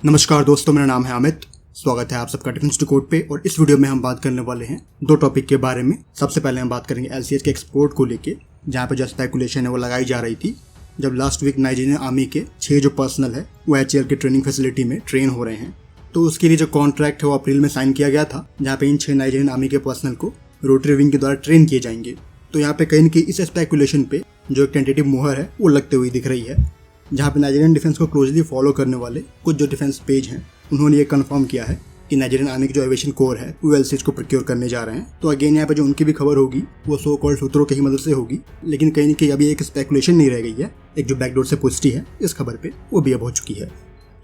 नमस्कार दोस्तों, मेरा नाम है अमित। स्वागत है आप सबका डिफेंस टू कोड पे। और इस वीडियो में हम बात करने वाले हैं दो टॉपिक के बारे में। सबसे पहले हम बात करेंगे एलसीएच के एक्सपोर्ट को लेके, जहाँ पे जो स्पेकुलेशन है वो लगाई जा रही थी जब लास्ट वीक नाइजीरियन आर्मी के 6 जो पर्सनल है वो एचएएल की ट्रेनिंग फैसिलिटी में ट्रेन हो रहे हैं। तो उसके लिए जो कॉन्ट्रैक्ट है वो अप्रैल में साइन किया गया था, जहाँ पे इन 6 नाइजीरियन आर्मी के पर्सनल को रोटरी विंग के द्वारा ट्रेन किए जाएंगे। तो यहाँ पे कहीं न कहीं इस स्पेकुलेशन पे जो एक टेंटेटिव मुहर है वो लगते हुई दिख रही है, जहाँ पे नाइजीरियन डिफेंस को क्लोजली फॉलो करने वाले कुछ जो डिफेंस पेज हैं उन्होंने ये कंफर्म किया है कि नाइजीरियन आर्मी की जो एविएशन कोर है वो एलसीएच को प्रोक्योर करने जा रहे हैं। तो अगेन यहाँ पे जो उनकी भी खबर होगी वो सो कॉल्ड सूत्रों की ही मदद से होगी, लेकिन कहीं न कहीं अभी एक स्पेकुलेशन नहीं रह गई है, एक जो बैकडोर से पुष्टि है इस खबर पे वो भी अब हो चुकी है।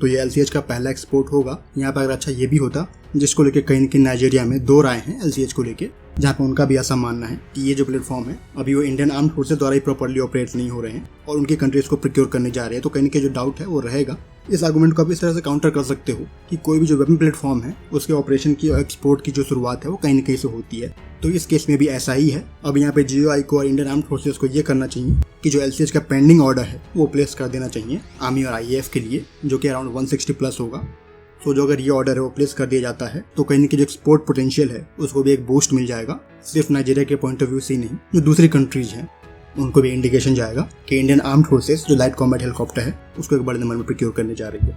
तो ये एलसीएच का पहला एक्सपोर्ट होगा। यहाँ पर अगर अच्छा ये भी होता जिसको लेके कहीं न कहीं नाइजीरिया में दो राय हैं एलसीएच को लेके, जहाँ पे उनका भी ऐसा मानना है कि ये जो प्लेटफॉर्म है अभी वो इंडियन आर्म्ड फोर्सेस द्वारा ही प्रॉपर्ली ऑपरेट नहीं हो रहे हैं और उनकी कंट्रीज को प्रोक्योर करने जा रहे हैं। तो कहीं न कहीं जो डाउट है वो रहेगा। इस आर्गुमेंट को आप इस तरह से काउंटर कर सकते हो कि कोई भी जो वेपन प्लेटफॉर्म है उसके ऑपरेशन की और एक्सपोर्ट की जो शुरुआत है वो कहीं न कहीं से होती है। तो इस केस में भी ऐसा ही है। अब यहाँ पे जीओआई को और इंडियन आर्म्ड फोर्सेस को ये करना चाहिए कि जो एलसीएच का पेंडिंग ऑर्डर है वो प्लेस कर देना चाहिए आर्मी और आईएएफ के लिए, जो कि अराउंड 160 प्लस होगा। तो जो अगर ये ऑर्डर है वो प्लेस कर दिया जाता है तो कहीं न कहीं जो एक्सपोर्ट पोटेंशियल है उसको भी एक बूस्ट मिल जाएगा। सिर्फ नाइजीरिया के पॉइंट ऑफ व्यू से ही नहीं, जो दूसरी कंट्रीज हैं उनको भी इंडिकेशन जाएगा कि इंडियन आर्म्ड फोर्सेस जो लाइट कॉम्बैट हेलीकॉप्टर है उसको एक बड़े नंबर में प्रोक्योर करने जा रही है।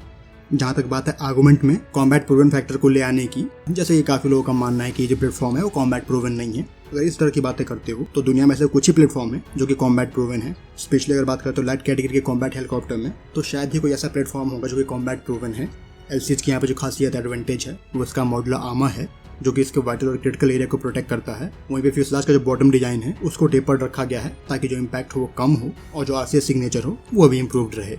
जहाँ तक बात है आर्गुमेंट में कॉम्बैट प्रूवन फैक्टर को ले आने की, जैसे कि काफ़ी लोगों का मानना है कि जो प्लेटफॉर्म है वो कॉम्बैट प्रूवन नहीं है। अगर इस तरह की बातें करते हो तो दुनिया में ऐसे कुछ ही प्लेटफॉर्म है जो कि कॉम्बैट प्रूवन है। स्पेशली अगर बात करें तो लाइट कैटेगरी के कॉम्बैट हेलीकॉप्टर में तो शायद ही कोई ऐसा प्लेटफॉर्म होगा जो कि कॉम्बैट प्रूवन है। एलसीएच की यहाँ पे जो खासियत एडवांटेज है वो इसका मॉड्यूलर आर्मर है, जो कि इसके वाइटल और क्रिटिकल एरिया को प्रोटेक्ट करता है। वहीं पे फ्यूसलाज का जो बॉटम डिजाइन है उसको टेपर्ड रखा गया है ताकि जो इम्पैक्ट हो वो कम हो और जो आरसीएस सिग्नेचर हो वो भी इम्प्रूव्ड रहे।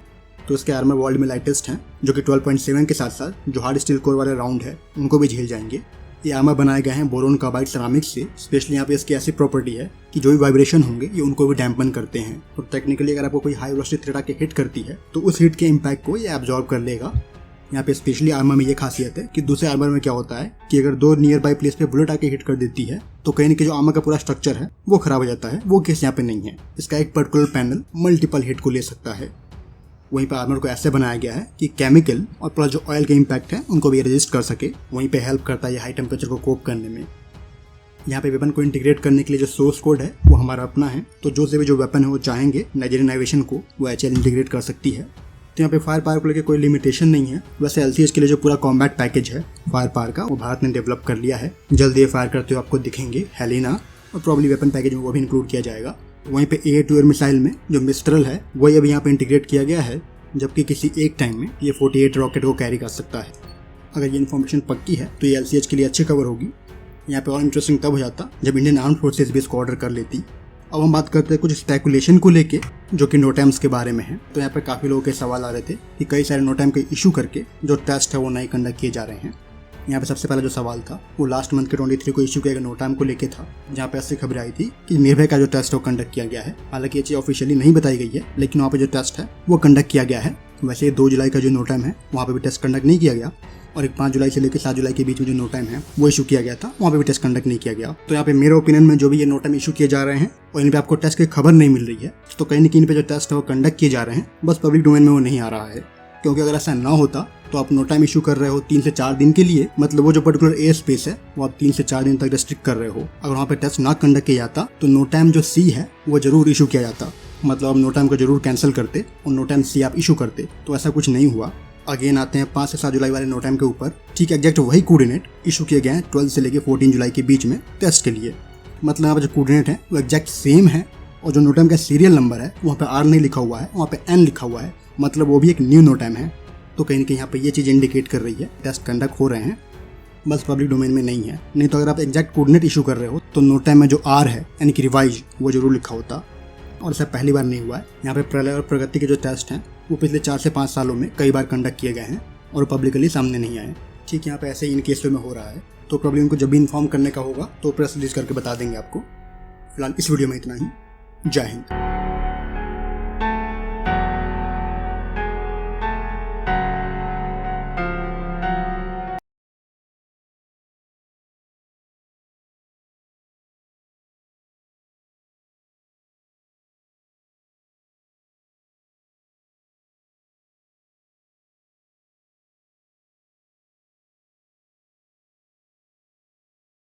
तो इसके आर्मर वर्ल्ड में लाइटेस्ट हैं, जो कि 12.7 के साथ साथ जो हार्ड स्टील कोर वाले राउंड है उनको भी झेल जाएंगे। ये आर्मर बनाए गए हैं बोरोन कार्बाइड सेरामिक से। स्पेशली यहाँ पे इसकी ऐसी प्रॉपर्टी है कि जो भी वाइब्रेशन होंगे ये उनको भी डैम्पन करते हैं। तो टेक्निकली अगर आपको कोई हाई वेलोसिटी थ्रेट आके हिट करती है तो उस हिट के इम्पैक्ट को ये एब्जॉर्ब कर लेगा। यहाँ पे स्पेशली आर्मर में ये खासियत है कि दूसरे आर्मर में क्या होता है कि अगर दो नियर बाई प्लेस पे बुलेट आके हिट कर देती है तो कहीं न कहीं जो आर्मर का पूरा स्ट्रक्चर है वो खराब हो जाता है। वो केस यहाँ पे नहीं है। इसका एक पर्टिकुलर पैनल मल्टीपल हिट को ले सकता है। वहीं पे आर्मर को ऐसे बनाया गया है कि केमिकल और प्लस जो ऑयल के इम्पैक्ट है उनको भी रेजिस्ट कर सके। वहीं पे हेल्प करता है ये हाई टेम्परेचर को कोप करने में। यहाँ पे वेपन को इंटीग्रेट करने के लिए जो सोर्स कोड है वो हमारा अपना है। तो जो से भी जो वेपन है वो चाहेंगे नाइजीरियन एविएशन को वो एचएएल इंटीग्रेट कर सकती है। तो यहाँ पे फायर पावर को लेकर कोई लिमिटेशन नहीं है। वैसे एलसीएच के लिए जो पूरा कॉम्बैट पैकेज है फायर पावर का वो भारत ने डेवलप कर लिया है। जल्द ये फायर करते हुए आपको दिखेंगे हेलिना, और प्रॉब्ली वेपन पैकेज में वो भी इंक्लूड किया जाएगा। वहीं पे एयर टू एयर मिसाइल में जो मिस्ट्रल है वही अभी यहाँ पे इंटीग्रेट किया गया है, जबकि किसी एक टाइम में ये 48 रॉकेट को कैरी कर सकता है। अगर ये इन्फॉर्मेशन पक्की है तो ये एलसीएच के लिए अच्छी खबर होगी। यहाँ पे और इंटरेस्टिंग तब हो जाता जब इंडियन आर्म्ड फोर्सेज भी इसको ऑर्डर कर लेती। अब हम बात करते हैं कुछ स्पेकुलेशन को लेके जो कि नोटैम्स के बारे में है। तो यहाँ पे काफ़ी लोगों के सवाल आ रहे थे कि कई सारे नोटैम के इशू करके जो टेस्ट है वो नहीं कंडक्ट किए जा रहे हैं। यहाँ पे सबसे पहला जो सवाल था वो लास्ट मंथ के 23 को इशू किया गया नोटैम को लेके था, जहाँ पे ऐसी खबर आई थी कि निर्भय का जो टेस्ट है वो कंडक्ट किया गया है। हालांकि ये चीज़ ऑफिशियली नहीं बताई गई है, लेकिन वहाँ पे जो टेस्ट है वो कंडक्ट किया गया है। वैसे 2 जुलाई का जो नोटैम है वहाँ पे भी टेस्ट कंडक्ट नहीं किया गया, और एक 5 जुलाई से लेकर 7 जुलाई के बीच में जो नोटैम है वो इशू किया गया था, वहाँ पे भी टेस्ट कंडक्ट नहीं किया गया। तो यहाँ पे मेरे ओपिनियन में जो भी ये नोटैम इशू किए जा रहे हैं और इन पे आपको टेस्ट की खबर नहीं मिल रही है, तो कहीं न कहीं इन पे जो टेस्ट है वो कंडक्ट किए जा रहे हैं, बस पब्लिक डोमेन में वो नहीं आ रहा है। क्योंकि अगर ऐसा ना होता तो आप नोटैम इशू कर रहे हो 3 से 4 दिन के लिए, मतलब वो जो पर्टिकुलर एयर स्पेस है वो आप 3 से 4 दिन तक रेस्ट्रिक्ट कर रहे हो। अगर वहाँ पे टेस्ट ना कंडक्ट किया जाता तो नोटैम जो सी है वो जरूर इशू किया जाता, मतलब आप नोटैम को जरूर कैंसिल करते और नोटैम सी आप इशू करते। तो ऐसा कुछ नहीं हुआ। अगेन आते हैं 5 से 7 जुलाई वाले नोटैम के ऊपर। ठीक एग्जैक्ट वही कोऑर्डिनेट इशू किए गए हैं 12 से लेकर 14 जुलाई के बीच में टेस्ट के लिए। मतलब यहाँ पर जो कोऑर्डिनेट है वो एग्जैक्ट सेम है, और जो नोटैम का सीरियल नंबर है वहाँ पे आर नहीं लिखा हुआ है, वहाँ पे एन लिखा हुआ है, मतलब वो भी एक न्यू नोटैम है। तो कहीं न कहीं यहाँ पे ये चीज़ इंडिकेट कर रही है टेस्ट कंडक्ट हो रहे हैं, बस पब्लिक डोमेन में नहीं है। नहीं तो अगर आप एग्जैक्ट कोऑर्डिनेट इशू कर रहे हो तो नोटैम में जो आर है यानी कि रिवाइज वो जरूर लिखा होता, और ऐसा पहली बार नहीं हुआ है। यहाँ पे प्रलय और प्रगति के जो टेस्ट हैं वो पिछले 4 से 5 सालों में कई बार कंडक्ट किए गए हैं और पब्लिकली सामने नहीं आए। ठीक, यहाँ पे ऐसे ही इन केसों में हो रहा है। तो प्रॉब्लम उनको जब भी इन्फॉर्म करने का होगा तो प्रेस रिलीज करके बता देंगे आपको। फिलहाल इस वीडियो में इतना ही। जय हिंद।